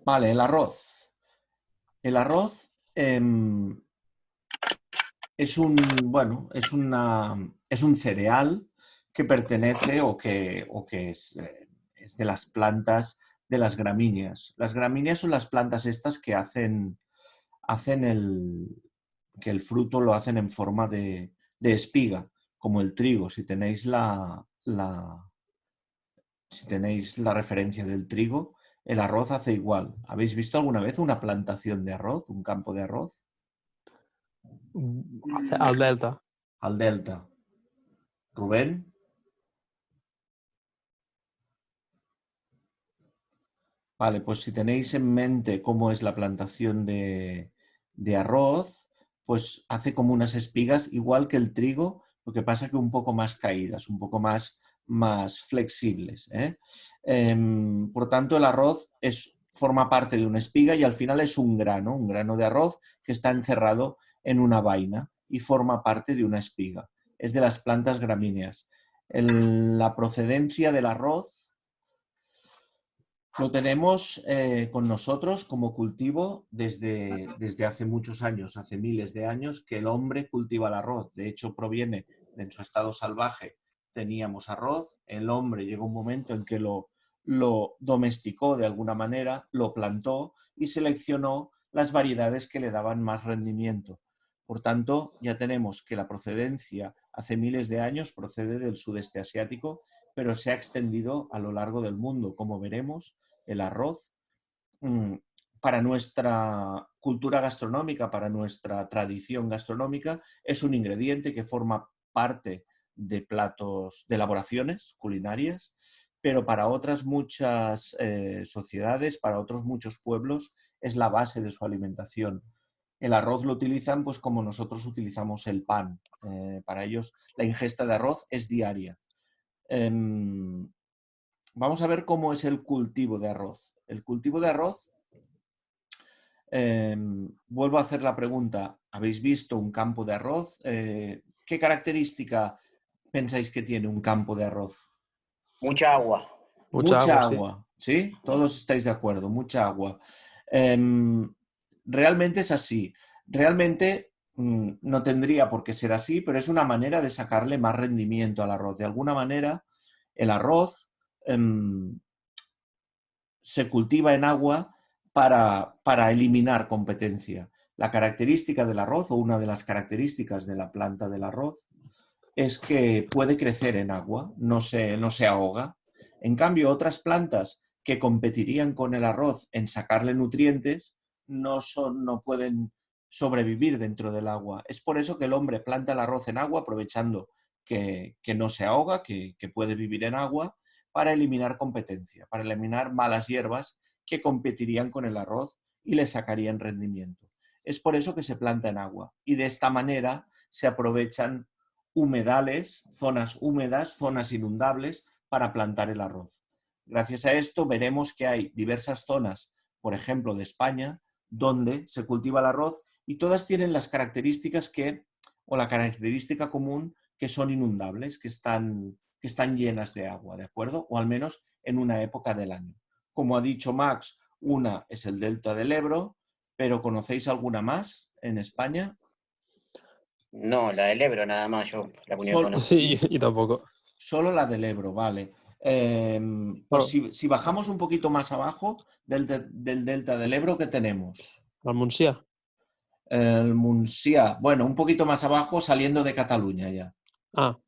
Vale, el arroz. El arroz es un, bueno, es un cereal que pertenece o que es de las plantas de las gramíneas. Las gramíneas son las plantas estas que hacen que el fruto lo hacen en forma de espiga, como el trigo. Si tenéis la referencia del trigo, el arroz hace igual. ¿Habéis visto alguna vez una plantación de arroz, un campo de arroz? Al Delta. Al delta. Rubén. Vale, pues si tenéis en mente cómo es la plantación de arroz, pues hace como unas espigas igual que el trigo, lo que pasa que un poco más caídas, un poco más flexibles, ¿eh? Por tanto, el arroz forma parte de una espiga y al final es un grano de arroz que está encerrado en una vaina y forma parte de una espiga. Es de las plantas gramíneas. La procedencia del arroz lo tenemos con nosotros como cultivo desde hace muchos años, hace miles de años, que el hombre cultiva el arroz. De hecho, proviene de en su estado salvaje. Teníamos arroz, el hombre llegó un momento en que lo domesticó de alguna manera, lo plantó y seleccionó las variedades que le daban más rendimiento. Por tanto, ya tenemos que la procedencia hace miles de años procede del sudeste asiático, pero se ha extendido a lo largo del mundo. Como veremos, el arroz, para nuestra cultura gastronómica, para nuestra tradición gastronómica, es un ingrediente que forma parte de platos, de elaboraciones culinarias, pero para otras muchas sociedades, para otros muchos pueblos, es la base de su alimentación. El arroz lo utilizan pues como nosotros utilizamos el pan. Para ellos la ingesta de arroz es diaria. Vamos a ver cómo es el cultivo de arroz. El cultivo de arroz, vuelvo a hacer la pregunta, ¿habéis visto un campo de arroz? ¿Qué característica pensáis que tiene un campo de arroz? Mucha agua. Mucha Mucha agua, sí. agua, ¿sí? Todos estáis de acuerdo, mucha agua. Realmente es así. Realmente no tendría por qué ser así, pero es una manera de sacarle más rendimiento al arroz. De alguna manera, el arroz se cultiva en agua para eliminar competencia. La característica del arroz, o una de las características de la planta del arroz, es que puede crecer en agua, no se ahoga. En cambio, otras plantas que competirían con el arroz en sacarle nutrientes no pueden sobrevivir dentro del agua. Es por eso que el hombre planta el arroz en agua, aprovechando que no se ahoga, que puede vivir en agua, para eliminar competencia, para eliminar malas hierbas que competirían con el arroz y le sacarían rendimiento. Es por eso que se planta en agua y de esta manera se aprovechan humedales, zonas húmedas, zonas inundables para plantar el arroz. Gracias a esto veremos que hay diversas zonas, por ejemplo, de España, donde se cultiva el arroz y todas tienen las características o la característica común, que son inundables, que están llenas de agua, ¿de acuerdo? O al menos en una época del año. Como ha dicho Max, una es el delta del Ebro, pero ¿conocéis alguna más en España? No, la del Ebro nada más, yo la única que Sol, conozco. Sí, y tampoco. Solo la del Ebro, vale. Pues Bueno, si bajamos un poquito más abajo del delta del Ebro, ¿qué tenemos? al Montsià. El Montsià. Bueno, un poquito más abajo, saliendo de Cataluña ya. Ah,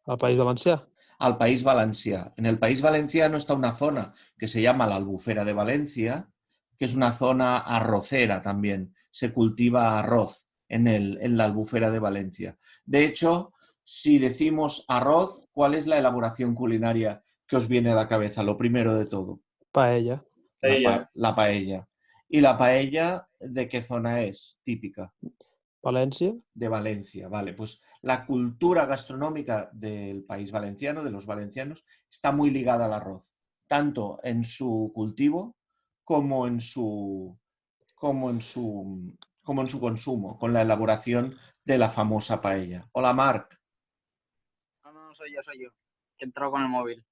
al País Valencià. Al País Valencià. En el País Valenciano está una zona que se llama la Albufera de Valencia, que es una zona arrocera también. Se cultiva arroz en la Albufera de Valencia. De hecho, si decimos arroz, ¿cuál es la elaboración culinaria que os viene a la cabeza? Lo primero de todo, Paella. la paella. ¿Y la paella de qué zona es típica? València. De Valencia, vale. Pues la cultura gastronómica del país valenciano, de los valencianos, está muy ligada al arroz, tanto en su cultivo como en su, como en su, como en su consumo, con la elaboración de la famosa paella. Hola, Marc. No, no, soy yo, que he entrado con el móvil.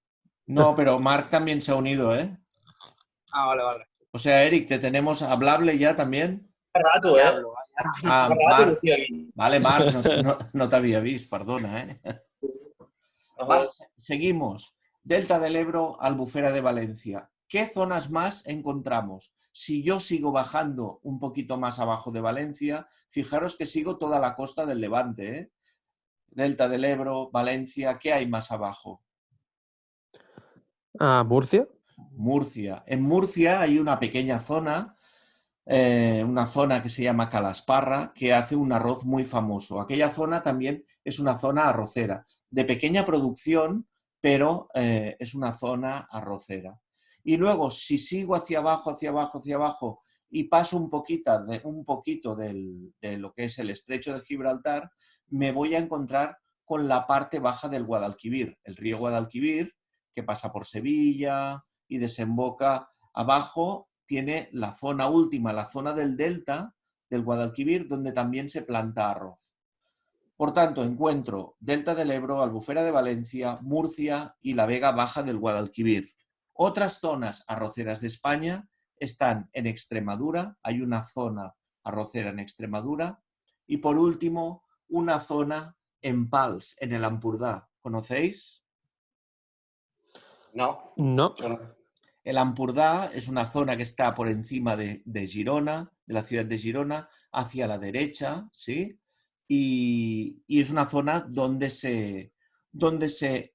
No, pero Marc también se ha unido, ¿eh? Ah, vale, vale. O sea, Eric, te tenemos hablable ya también. Rato, Ya hablo. Ah, Rato que Marc. estoy aquí. Vale, Marc, no te había visto, perdona, ¿eh? Vale, seguimos. Delta del Ebro, Albufera de Valencia. ¿Qué zonas más encontramos? Si yo sigo bajando un poquito más abajo de Valencia, fijaros que sigo toda la costa del Levante, ¿eh? Delta del Ebro, Valencia, ¿qué hay más abajo? Murcia. Murcia. En Murcia hay una pequeña zona, una zona que se llama Calasparra, que hace un arroz muy famoso. Aquella zona también es una zona arrocera, de pequeña producción, pero es una zona arrocera. Y luego, si sigo hacia abajo, hacia abajo, hacia abajo, y paso un poquito de lo que es el estrecho de Gibraltar, me voy a encontrar con la parte baja del Guadalquivir, el río Guadalquivir, que pasa por Sevilla y desemboca abajo, tiene la zona última, la zona del delta del Guadalquivir, donde también se planta arroz. Por tanto, encuentro Delta del Ebro, Albufera de Valencia, Murcia y la Vega Baja del Guadalquivir. Otras zonas arroceras de España están en Extremadura, hay una zona arrocera en Extremadura, y por último, una zona en Pals, en el Ampurdá. ¿Conocéis? No. No. El Ampurdá es una zona que está por encima de Girona, de la ciudad de Girona, hacia la derecha, ¿sí? Y es una zona donde se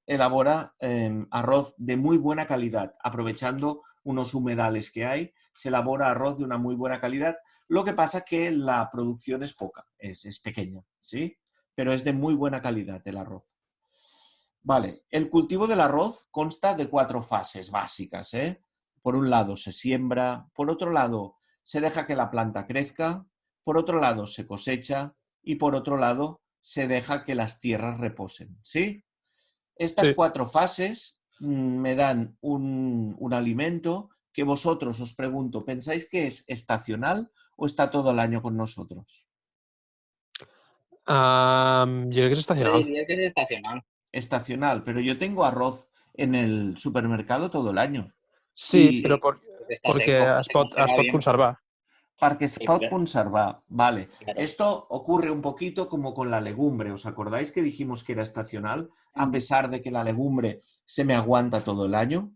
elabora arroz de muy buena calidad, aprovechando unos humedales que hay, se elabora arroz de una muy buena calidad. Lo que pasa es que la producción es poca, es pequeña, ¿sí? Pero es de muy buena calidad el arroz. Vale, el cultivo del arroz consta de 4 fases básicas, ¿eh? Por un lado se siembra, por otro lado se deja que la planta crezca, por otro lado se cosecha y por otro lado se deja que las tierras reposen, ¿sí? Estas Sí. 4 fases me dan un alimento que vosotros, os pregunto, ¿pensáis que es estacional o está todo el año con nosotros? Yo crec que és Yo estacional. diría que es estacional. Estacional, pero yo tengo arroz en el supermercado todo el año. Sí, Y però Porque está perquè seco, es se pot conserva bien. conservar. para que se Sí, pot claro. conservar. Vale. Claro. Esto ocurre un poquito como con la legumbre. ¿Os acordáis que dijimos que era estacional? A pesar de que la legumbre se me aguanta todo el año,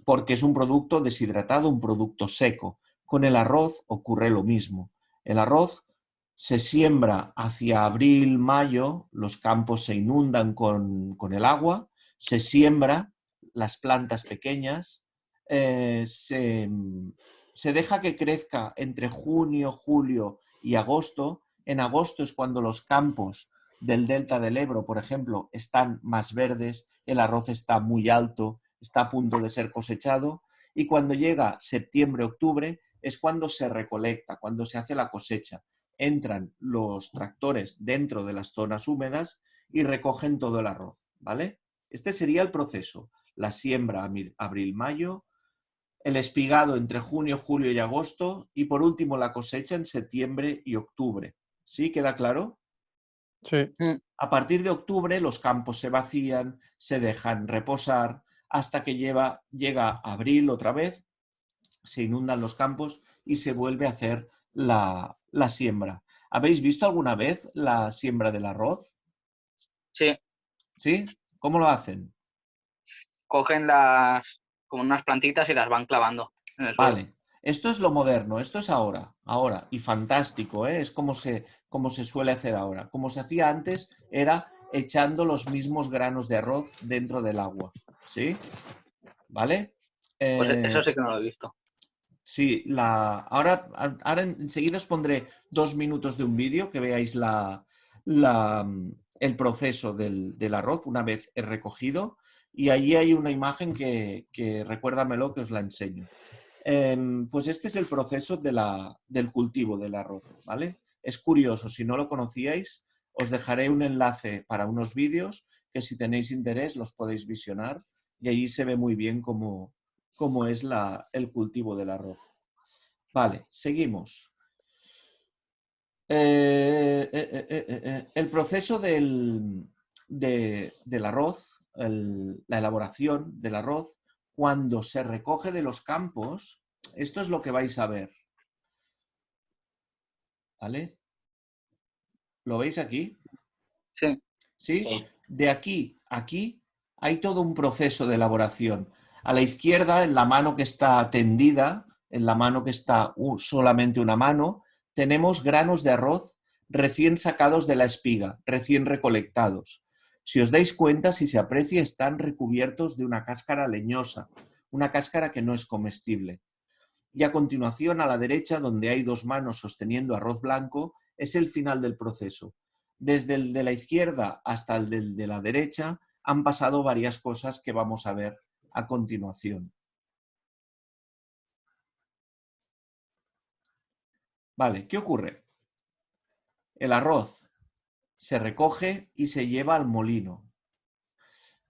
porque es un producto deshidratado, un producto seco. Con el arroz ocurre lo mismo. El arroz se siembra hacia abril, mayo, los campos se inundan con el agua, se siembra las plantas pequeñas, se deja que crezca entre junio, julio y agosto. En agosto es cuando los campos del delta del Ebro, por ejemplo, están más verdes, el arroz está muy alto, está a punto de ser cosechado, y cuando llega septiembre, octubre, es cuando se recolecta, cuando se hace la cosecha. Entran los tractores dentro de las zonas húmedas y recogen todo el arroz, ¿vale? Este sería el proceso. La siembra abril-mayo, el espigado entre junio, julio y agosto, y por último la cosecha en septiembre y octubre. ¿Sí? ¿Queda claro? Sí. A partir de octubre los campos se vacían, se dejan reposar, hasta que llega abril otra vez, se inundan los campos y se vuelve a hacer la siembra. ¿Habéis visto alguna vez la siembra del arroz? Sí, ¿Sí? ¿Cómo lo hacen? cogen las como unas plantitas y las van clavando en el suelo. Vale, esto es lo moderno, esto es ahora, y fantástico, ¿eh? Es como se suele hacer ahora. Como se hacía antes era echando los mismos granos de arroz dentro del agua, ¿sí? ¿Vale? Pues eso sí que no lo he visto. Sí, ahora enseguida os pondré 2 minutos de un vídeo que veáis el proceso del arroz una vez he recogido, y allí hay una imagen que recuérdamelo que os la enseño. Pues este es el proceso del cultivo del arroz, ¿vale? Es curioso, si no lo conocíais, os dejaré un enlace para unos vídeos que si tenéis interés los podéis visionar, y allí se ve muy bien cómo es el cultivo del arroz. Vale, seguimos. El proceso del arroz, la elaboración del arroz, cuando se recoge de los campos, Esto es lo que vais a ver. ¿Vale? ¿Lo veis aquí? Sí. ¿Sí? Sí. De aquí a aquí hay todo un proceso de elaboración. A la izquierda, en la mano que está tendida, en la mano que está solamente una mano, tenemos granos de arroz recién sacados de la espiga, recién recolectados. Si os dais cuenta, si se aprecia, están recubiertos de una cáscara leñosa, una cáscara que no es comestible. Y a continuación, a la derecha, donde hay dos manos sosteniendo arroz blanco, es el final del proceso. Desde el de la izquierda hasta el de la derecha han pasado varias cosas que vamos a ver a continuación. Vale, ¿qué ocurre? El arroz se recoge y se lleva al molino.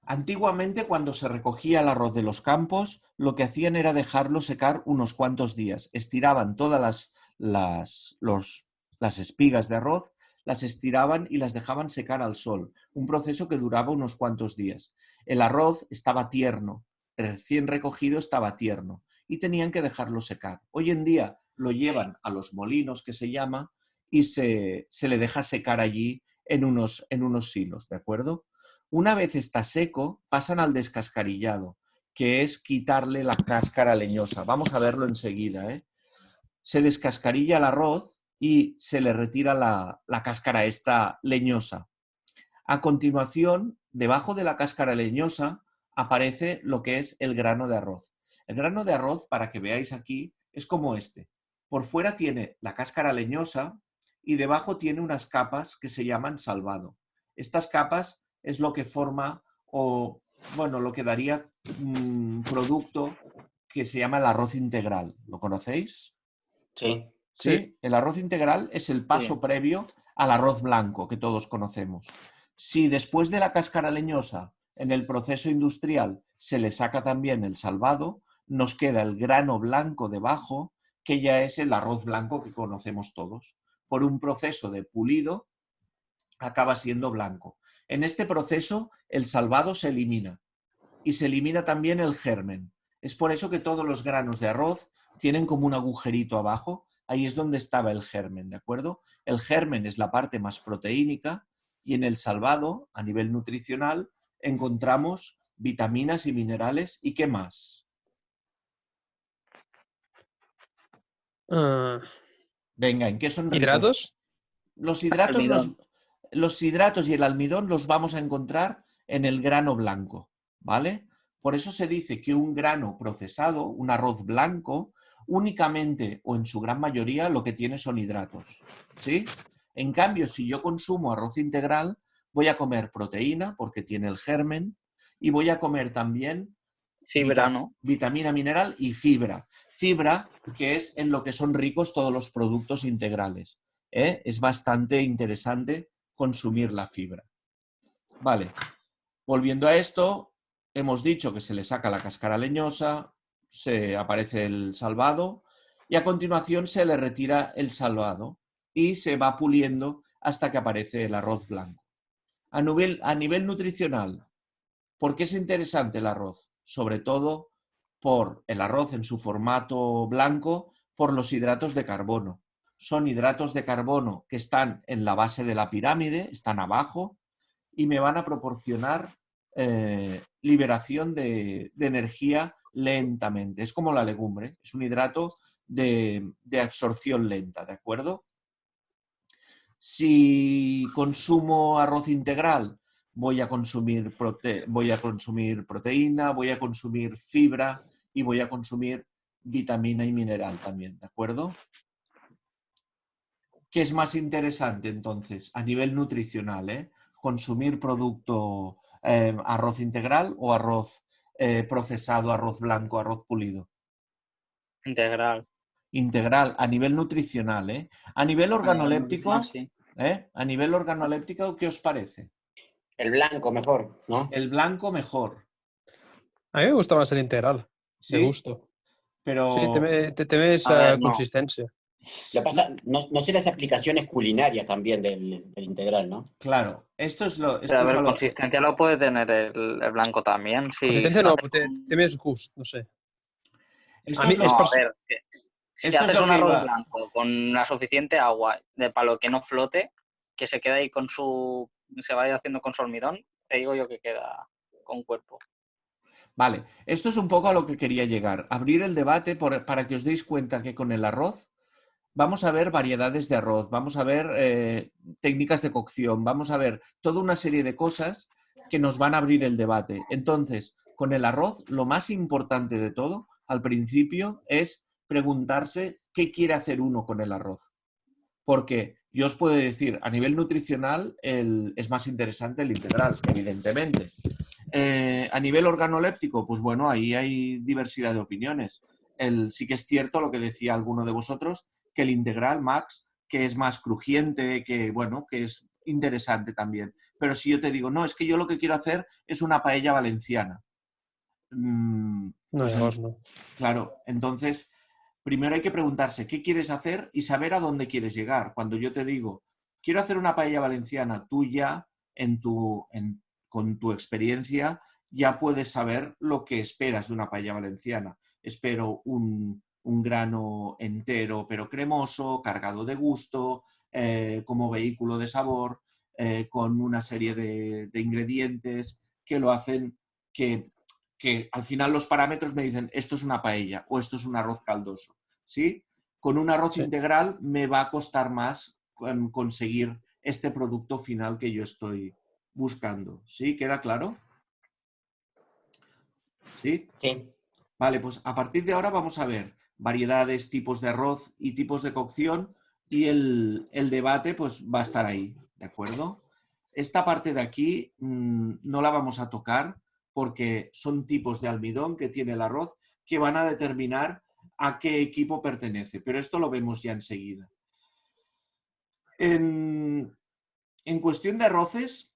Antiguamente, cuando se recogía el arroz de los campos, lo que hacían era dejarlo secar unos cuantos días. Estiraban todas las espigas de arroz, las estiraban y las dejaban secar al sol, un proceso que duraba unos cuantos días. El arroz estaba tierno, recién recogido estaba tierno y tenían que dejarlo secar. Hoy en día lo llevan a los molinos, que se llama, y se le deja secar allí en unos silos, ¿de acuerdo? Una vez está seco, pasan al descascarillado, que es quitarle la cáscara leñosa. Vamos a verlo enseguida, ¿eh? Se descascarilla el arroz y se le retira la cáscara esta leñosa. A continuación, debajo de la cáscara leñosa aparece lo que es el grano de arroz. El grano de arroz, para que veáis aquí, es como este. Por fuera tiene la cáscara leñosa y debajo tiene unas capas que se llaman salvado. Estas capas es lo que forma o, bueno, lo que daría un producto que se llama el arroz integral. ¿Lo conocéis? Sí. ¿Sí? El arroz integral es el paso previo al arroz blanco que todos conocemos. Si después de la cáscara leñosa en el proceso industrial se le saca también el salvado, nos queda el grano blanco debajo, que ya es el arroz blanco que conocemos todos. Por un proceso de pulido acaba siendo blanco. En este proceso el salvado se elimina y se elimina también el germen. Es por eso que todos los granos de arroz tienen como un agujerito abajo. Ahí es donde estaba el germen, ¿de acuerdo? El germen es la parte más proteínica y en el salvado, a nivel nutricional, encontramos vitaminas y minerales. ¿Y qué más? Venga, ¿en qué son ricos? ¿Hidratos? Los hidratos, Almidón. los hidratos y el almidón los vamos a encontrar en el grano blanco, ¿vale? Por eso se dice que un grano procesado, un arroz blanco, únicamente o en su gran mayoría lo que tiene son hidratos, ¿sí? En cambio, si yo consumo arroz integral, voy a comer proteína porque tiene el germen y voy a comer también Fibra, ¿no? vitamina mineral y fibra. Fibra que es en lo que son ricos todos los productos integrales. Es bastante interesante consumir la fibra. Vale, volviendo a esto, hemos dicho que se le saca la cáscara leñosa, se aparece el salvado y a continuación se le retira el salvado y se va puliendo hasta que aparece el arroz blanco. A nivel nutricional, ¿por qué es interesante el arroz? Sobre todo por el arroz en su formato blanco, por los hidratos de carbono. Son hidratos de carbono que están en la base de la pirámide, están abajo, y me van a proporcionar liberación de energía lentamente. Es como la legumbre, es un hidrato de absorción lenta, ¿de acuerdo? Si consumo arroz integral, voy a consumir proteína, voy a consumir fibra y voy a consumir vitamina y mineral también, ¿de acuerdo? ¿Qué es más interesante entonces a nivel nutricional? ¿Consumir producto arroz integral o arroz procesado, arroz blanco, arroz pulido? Integral. Integral, a nivel nutricional, ¿eh? A nivel organoléptico, Sí. A nivel organoléptico, ¿qué os parece? El blanco mejor, ¿no? El blanco mejor, A mí me gusta más el integral, de ¿sí? gusto. Pero Sí, té més A ver, no. consistència. Lo que pasa, no sé las aplicaciones culinarias también del integral, ¿no? claro, esto es Pero a esto es ver, a lo- consistencia lo puede tener el blanco también. Sí, Consistència sí. no, però té més gust, no sé. Esto A mí es lo- es No, a pers- ver, si esto es haces lo un que arroz iba. blanco con la suficiente agua para lo que no flote, que se quede ahí se vaya haciendo con su almidón, te digo yo que queda con cuerpo. Vale, esto es un poco a lo que quería llegar. Abrir el debate para que os deis cuenta que con el arroz vamos a ver variedades de arroz, vamos a ver técnicas de cocción, vamos a ver toda una serie de cosas que nos van a abrir el debate. Entonces, con el arroz, lo más importante de todo, al principio, es preguntarse qué quiere hacer uno con el arroz. Porque yo os puedo decir, a nivel nutricional es más interesante el integral, evidentemente. A nivel organoléptico, pues bueno, ahí hay diversidad de opiniones. Sí que es cierto lo que decía alguno de vosotros, que el integral, Max, que es más crujiente, que bueno, que es interesante también. Pero si yo te digo, no, es que yo lo que quiero hacer es una paella valenciana. No, Pues arroz no. claro, entonces primero hay que preguntarse qué quieres hacer y saber a dónde quieres llegar. Cuando yo te digo, quiero hacer una paella valenciana, tú ya con tu experiencia ya puedes saber lo que esperas de una paella valenciana. Espero un grano entero pero cremoso, cargado de gusto, como vehículo de sabor, con una serie de ingredientes que lo hacen que al final los parámetros me dicen esto es una paella o esto es un arroz caldoso, ¿sí? Con un arroz Sí. integral me va a costar más conseguir este producto final que yo estoy buscando, ¿sí? ¿Queda claro? ¿Sí? Sí. Vale, pues a partir de ahora vamos a ver variedades, tipos de arroz y tipos de cocción y el debate pues va a estar ahí, ¿de acuerdo? Esta parte de aquí no la vamos a tocar porque son tipos de almidón que tiene el arroz que van a determinar a qué equipo pertenece, pero esto lo vemos ya enseguida. En cuestión de arroces,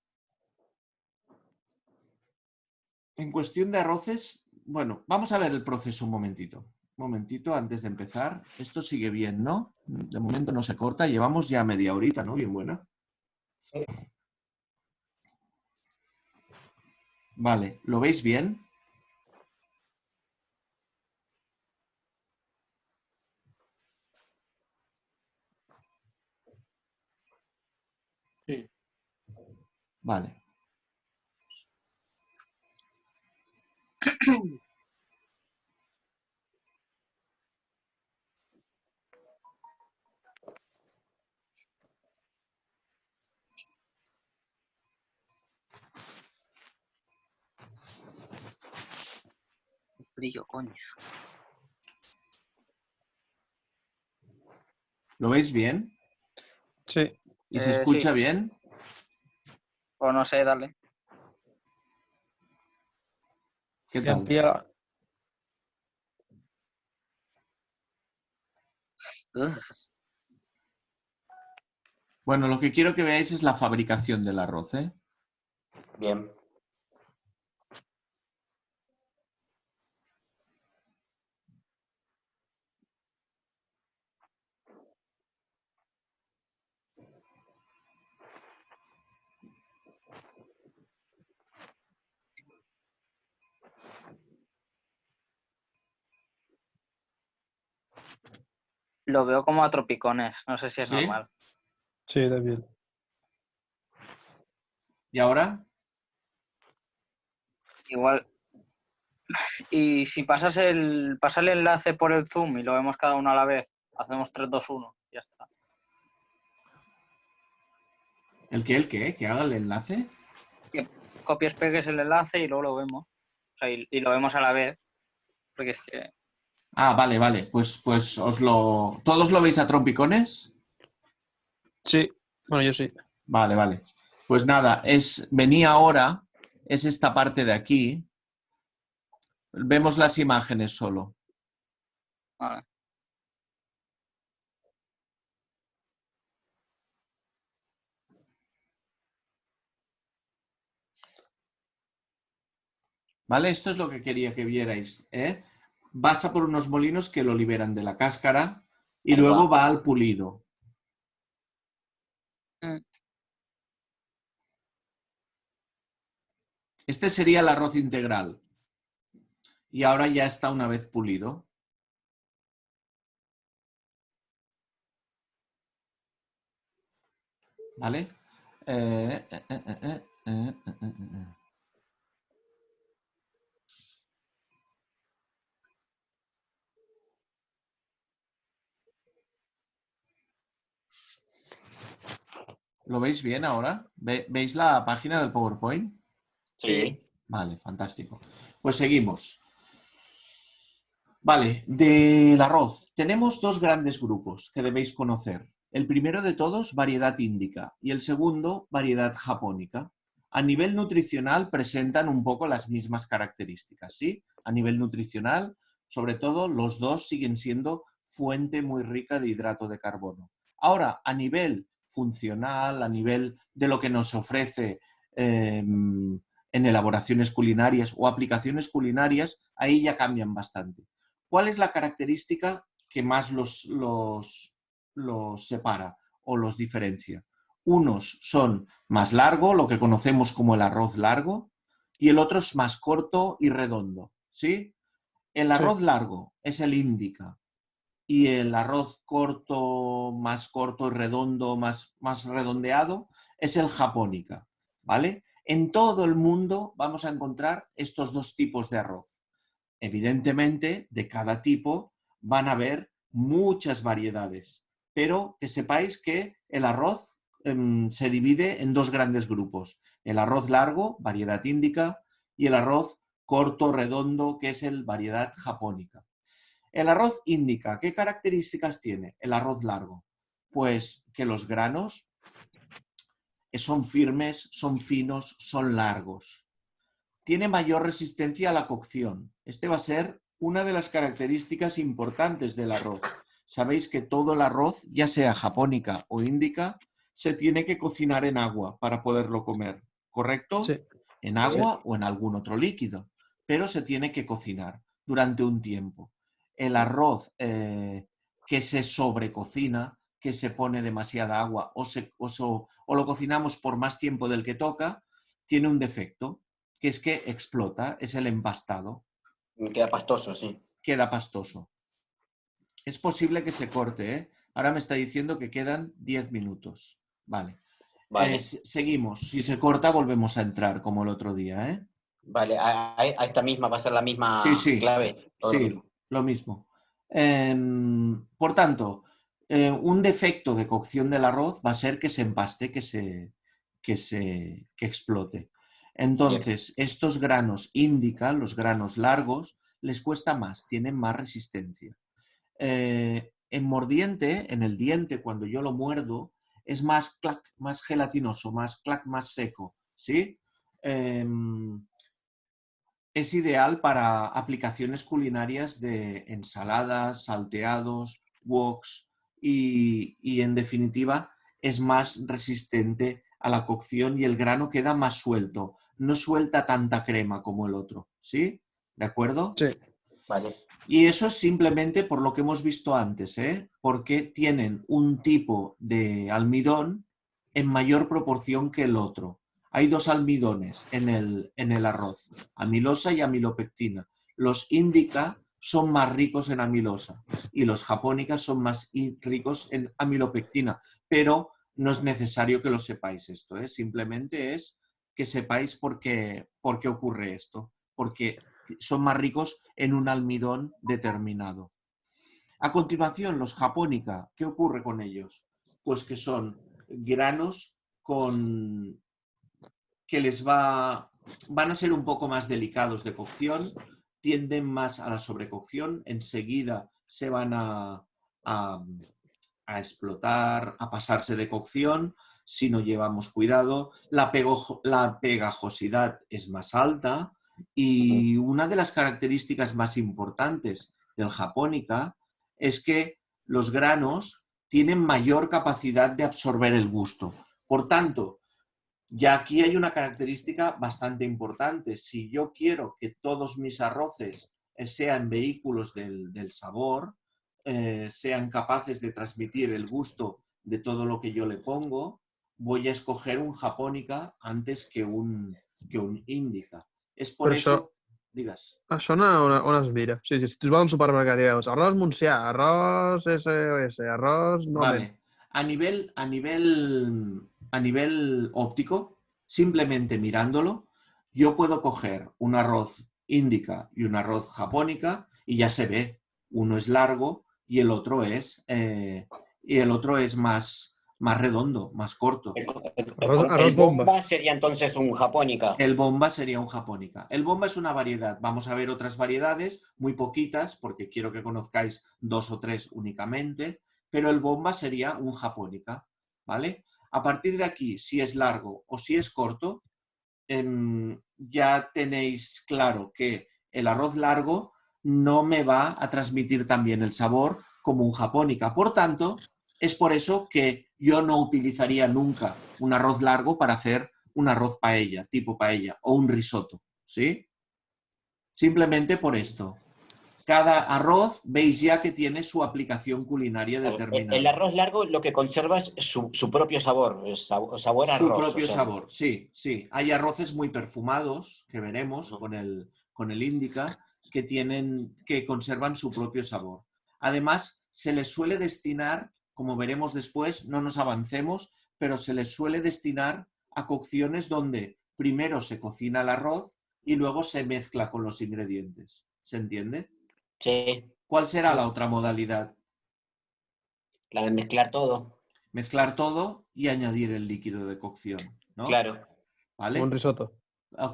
bueno, vamos a ver el proceso un momentito. Un momentito antes de empezar. Esto sigue bien, ¿no? De momento no se corta. Llevamos ya media horita, ¿no? Bien buena. Vale, ¿lo veis bien? Sí. Vale. Frío, coño. ¿Lo veis bien? Sí. ¿Y se Sí. escucha bien? O no sé, dale. ¿Qué Y tal? amplía. Ugh. Bueno, lo que quiero que veáis es la fabricación del arroz, ¿eh? Bien. Lo veo como a tropicones, no sé si es ¿Sí? normal. Sí, de bien. ¿Y ahora? Igual. Y si pasa el enlace por el Zoom y lo vemos cada uno a la vez, hacemos 3, 2, 1, ya está. ¿El qué? ¿El qué? ¿Que haga el enlace? Que copies, pegues el enlace y luego lo vemos. O sea, y lo vemos a la vez. Porque es que. Ah, vale, vale. Pues ¿Todos lo veis a trompicones? Sí. Bueno, yo sí. Vale, vale. Pues nada, venía ahora, es esta parte de aquí. Vemos las imágenes solo. Vale. ¿Vale? Esto es lo que quería que vierais, ¿eh? Pasa por unos molinos que lo liberan de la cáscara y Ahí luego va. va al pulido. Mm. Este sería el arroz integral. Y ahora ya está una vez pulido. ¿vale? Eh, eh, eh, eh, eh, eh, eh, eh. ¿Lo veis bien ahora? ¿Veis la página del PowerPoint? Sí. Vale, fantástico. Pues seguimos. Vale, del arroz. Tenemos dos grandes grupos que debéis conocer. El primero de todos, variedad índica, y el segundo, variedad japónica. A nivel nutricional presentan un poco las mismas características, ¿sí? A nivel nutricional, sobre todo, los dos siguen siendo fuente muy rica de hidrato de carbono. Ahora, a nivel funcional, a nivel de lo que nos ofrece en elaboraciones culinarias o aplicaciones culinarias, ahí ya cambian bastante. ¿Cuál es la característica que más los separa o los diferencia? Unos son más largo, lo que conocemos como el arroz largo, y el otro es más corto y redondo, ¿sí? El Sí. arroz largo es el índica y el arroz corto y redondo, más redondeado, es el japónica, ¿vale? En todo el mundo vamos a encontrar estos dos tipos de arroz. Evidentemente, de cada tipo van a haber muchas variedades, pero que sepáis que el arroz se divide en dos grandes grupos. El arroz largo, variedad índica, y el arroz corto, redondo, que es el variedad japónica. El arroz índica, ¿qué características tiene el arroz largo? Pues que los granos son firmes, son finos, son largos. Tiene mayor resistencia a la cocción. Este va a ser una de las características importantes del arroz. Sabéis que todo el arroz, ya sea japónica o índica, se tiene que cocinar en agua para poderlo comer, ¿correcto? Sí. En agua o en algún otro líquido, pero se tiene que cocinar durante un tiempo. El arroz que se sobrecocina, que se pone demasiada agua o lo cocinamos por más tiempo del que toca, tiene un defecto, que es que explota, es el empastado, Me queda pastoso, sí. queda pastoso. Es posible que se corte, ¿eh? Ahora me está diciendo que quedan 10 minutos. Vale. Vale. Seguimos. Si se corta, volvemos a entrar, como el otro día, ¿eh? Vale, a esta misma va a ser la misma Sí, clave. Todo lo sí, mismo. lo mismo. Por tanto, un defecto de cocción del arroz va a ser que se empaste, que explote. Entonces, estos granos índica, los granos largos, les cuesta más, tienen más resistencia. En mordiente, en el diente, cuando yo lo muerdo, es más clac, más gelatinoso, más clac, más seco, ¿sí? Es ideal para aplicaciones culinarias de ensaladas, salteados, woks y en definitiva es más resistente a la cocción y el grano queda más suelto, no suelta tanta crema como el otro, ¿sí? ¿De acuerdo? Sí. Vale. Y eso es simplemente por lo que hemos visto antes, ¿eh? Porque tienen un tipo de almidón en mayor proporción que el otro. Hay dos almidones en el arroz, amilosa y amilopectina. Los índica son más ricos en amilosa y los japónicas son más ricos en amilopectina, pero no es necesario que lo sepáis esto, ¿eh? Simplemente es que sepáis por qué ocurre esto, porque son más ricos en un almidón determinado. A continuación, los japónica, ¿qué ocurre con ellos? Pues que son granos que van a ser un poco más delicados de cocción, tienden más a la sobrecocción, enseguida se van a explotar, a pasarse de cocción si no llevamos cuidado. La pegajosidad es más alta y una de las características más importantes del japónica es que los granos tienen mayor capacidad de absorber el gusto. Por tanto, ya aquí hay una característica bastante importante. Si yo quiero que todos mis arroces sean vehículos del sabor, sean capaces de transmitir el gusto de todo lo que yo le pongo, voy a escoger un japónica antes que un índica. És per Però eso... Digues. això on es mira? Sí, si tu vas a un supermercat i veus arròs Montsià, arròs SOS, arròs... Vale. A nivel a nivel óptico, simplemente mirándolo, yo puedo coger un arroz índica y un arroz japónica y ya se ve. Uno es largo y el otro es más redondo, más corto. Arroz bomba. bomba sería entonces un japónica. El bomba sería un japónica. El bomba es una variedad. Vamos a ver otras variedades, muy poquitas, porque quiero que conozcáis 2 o 3 únicamente, pero el bomba sería un japónica, ¿vale? A partir de aquí, si es largo o si es corto, ya tenéis claro que el arroz largo no me va a transmitir también el sabor como un japónica. Por tanto, es por eso que yo no utilizaría nunca un arroz largo para hacer un arroz paella, tipo paella, o un risotto, ¿sí? Simplemente por esto. Cada arroz veis ya que tiene su aplicación culinaria determinada. El arroz largo lo que conserva es su propio sabor, sabor a Su arroz. propio o sea. sabor, sí, sí. Hay arroces muy perfumados, que veremos con el Indica, que conservan su propio sabor. Además, se les suele destinar, como veremos después, no nos avancemos, pero se les suele destinar a cocciones donde primero se cocina el arroz y luego se mezcla con los ingredientes. ¿Se entiende? Sí, ¿Cuál será la otra modalidad? la de mezclar todo. Mezclar todo y añadir el líquido de cocción, ¿no? Claro. ¿Vale? Un risotto.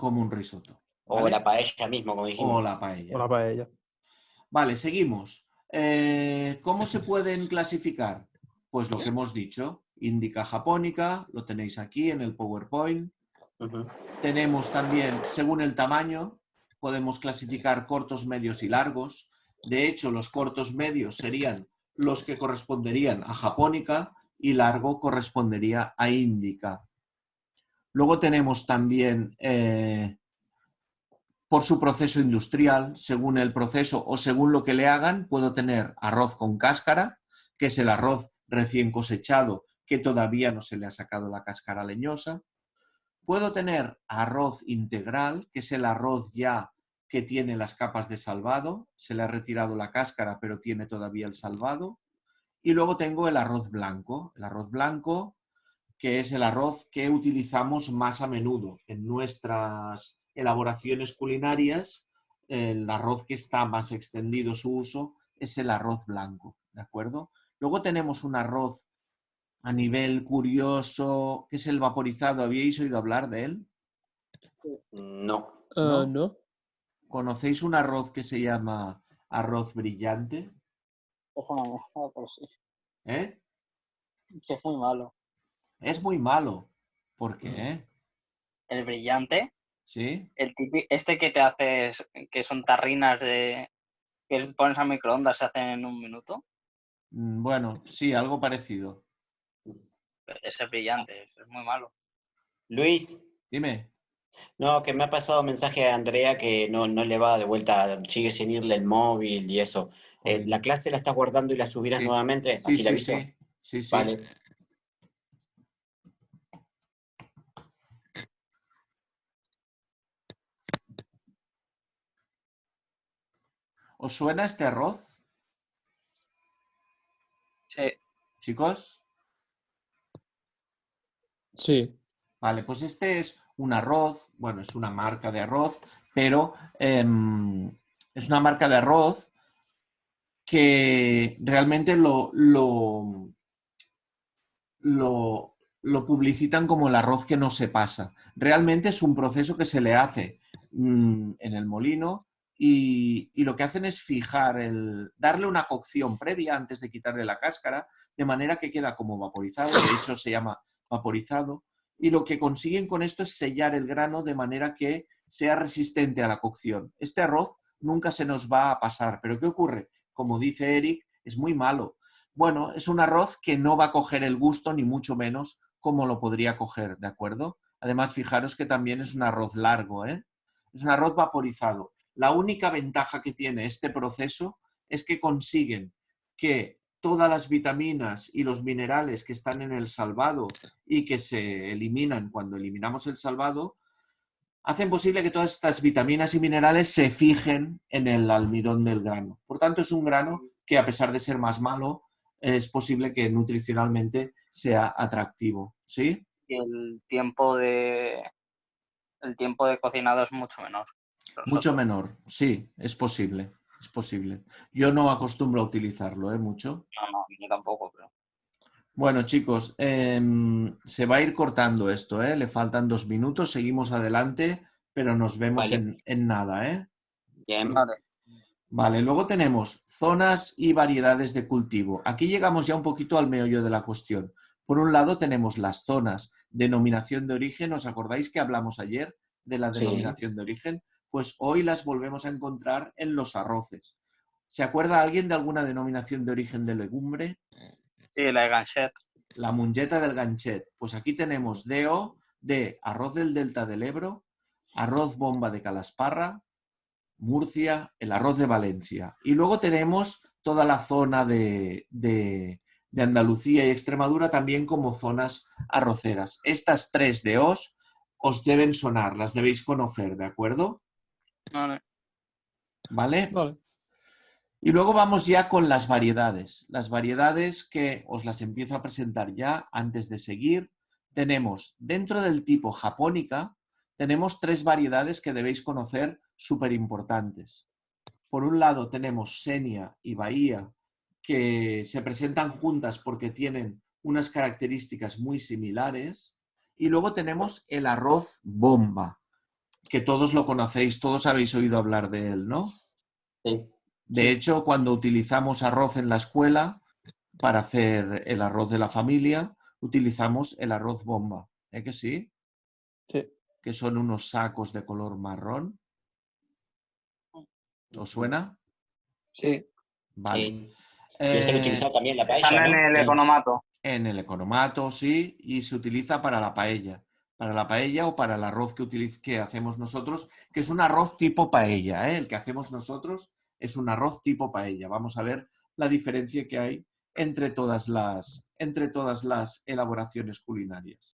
Como un risotto. O ¿Vale? la paella mismo, como O dijimos. la paella. O la paella. Vale, seguimos. ¿Cómo se pueden clasificar? Pues lo que hemos dicho, índica japónica, lo tenéis aquí en el PowerPoint. Ujú. Tenemos también, según el tamaño, podemos clasificar cortos, medios y largos. De hecho, los cortos medios serían los que corresponderían a japónica y largo correspondería a índica. Luego tenemos también, por su proceso industrial, según el proceso o según lo que le hagan, puedo tener arroz con cáscara, que es el arroz recién cosechado que todavía no se le ha sacado la cáscara leñosa. Puedo tener arroz integral, que es el arroz ya que tiene las capas de salvado, se le ha retirado la cáscara pero tiene todavía el salvado. Y luego tengo el arroz blanco, que es el arroz que utilizamos más a menudo en nuestras elaboraciones culinarias. El arroz que está más extendido su uso es el arroz blanco, ¿de acuerdo? Luego tenemos un arroz a nivel curioso, que es el vaporizado. ¿Habíais oído hablar de él? No. ¿No? No. ¿Conocéis un arroz que se llama arroz brillante? Es una mezcla, pero sí. ¿Eh? Que es muy malo. Es muy malo. ¿Por qué? El brillante, ¿Sí? el típico, este que te haces, que son tarrinas de que pones al microondas, se hacen en un minuto. Bueno, sí, algo parecido. Ese es brillante, es muy malo. Luis, Dime. no, que me ha pasado mensaje a Andrea que no le va de vuelta, sigue sin irle el móvil y eso. Joder. ¿La clase la estás guardando y la subirás Sí. nuevamente? Sí, Así la sí, aviso. sí. Sí, sí. Vale. ¿Os suena este arroz, Sí. chicos? Sí. Vale, pues este es un arroz, bueno, es una marca de arroz, pero es una marca de arroz que realmente lo publicitan como el arroz que no se pasa. Realmente es un proceso que se le hace en el molino y lo que hacen es darle una cocción previa antes de quitarle la cáscara, de manera que queda como vaporizado, de hecho se llama vaporizado, y lo que consiguen con esto es sellar el grano de manera que sea resistente a la cocción. Este arroz nunca se nos va a pasar, pero ¿qué ocurre? Como dice Eric, es muy malo. Bueno, es un arroz que no va a coger el gusto, ni mucho menos, como lo podría coger, ¿de acuerdo? Además, fijaros que también es un arroz largo, ¿eh? Es un arroz vaporizado. La única ventaja que tiene este proceso es que consiguen que todas las vitaminas y los minerales que están en el salvado y que se eliminan cuando eliminamos el salvado, hacen posible que todas estas vitaminas y minerales se fijen en el almidón del grano. Por tanto, es un grano que, a pesar de ser más malo, es posible que nutricionalmente sea atractivo, ¿sí? y el tiempo de cocinado es mucho menor. Mucho menor, sí, es posible, es posible. Yo no acostumbro a utilizarlo, mucho. No, yo tampoco, pero... Bueno, chicos, se va a ir cortando esto, Le faltan 2 minutos, seguimos adelante, pero nos vemos Vale. en nada, Bien. Vale. Vale, luego tenemos zonas y variedades de cultivo. Aquí llegamos ya un poquito al meollo de la cuestión. Por un lado tenemos las zonas, denominación de origen. ¿Os acordáis que hablamos ayer de la Sí. denominación de origen? Pues hoy las volvemos a encontrar en los arroces. ¿Se acuerda alguien de alguna denominación de origen de legumbre? Sí, la de Ganshet. La mongeta del ganchet. Pues aquí tenemos DO de arroz del Delta del Ebro, arroz bomba de Calasparra, Murcia, el arroz de Valencia. Y luego tenemos toda la zona de Andalucía y Extremadura también como zonas arroceras. Estas 3 DOs os deben sonar, las debéis conocer, ¿de acuerdo? Vale. ¿Vale? Vale. Y luego vamos ya con las variedades. Las variedades que os las empiezo a presentar ya antes de seguir. Tenemos dentro del tipo japónica, tenemos 3 variedades que debéis conocer súper importantes. Por un lado tenemos Xenia y Bahía, que se presentan juntas porque tienen unas características muy similares. Y luego tenemos el arroz bomba, que todos lo conocéis, todos habéis oído hablar de él, ¿no? Sí. De hecho, cuando utilizamos arroz en la escuela, para hacer el arroz de la familia, utilizamos el arroz bomba. ¿Eh que sí? Sí. Que son unos sacos de color marrón. ¿Os suena? Sí. Vale. Sí. Y es el utilizado también en la paella, Están en ¿no? el economato. En el economato, sí, y se utiliza para la paella. Para la paella o para el arroz que hacemos nosotros, que es un arroz tipo paella, ¿eh? El que hacemos nosotros es un arroz tipo paella. Vamos a ver la diferencia que hay entre todas las elaboraciones culinarias.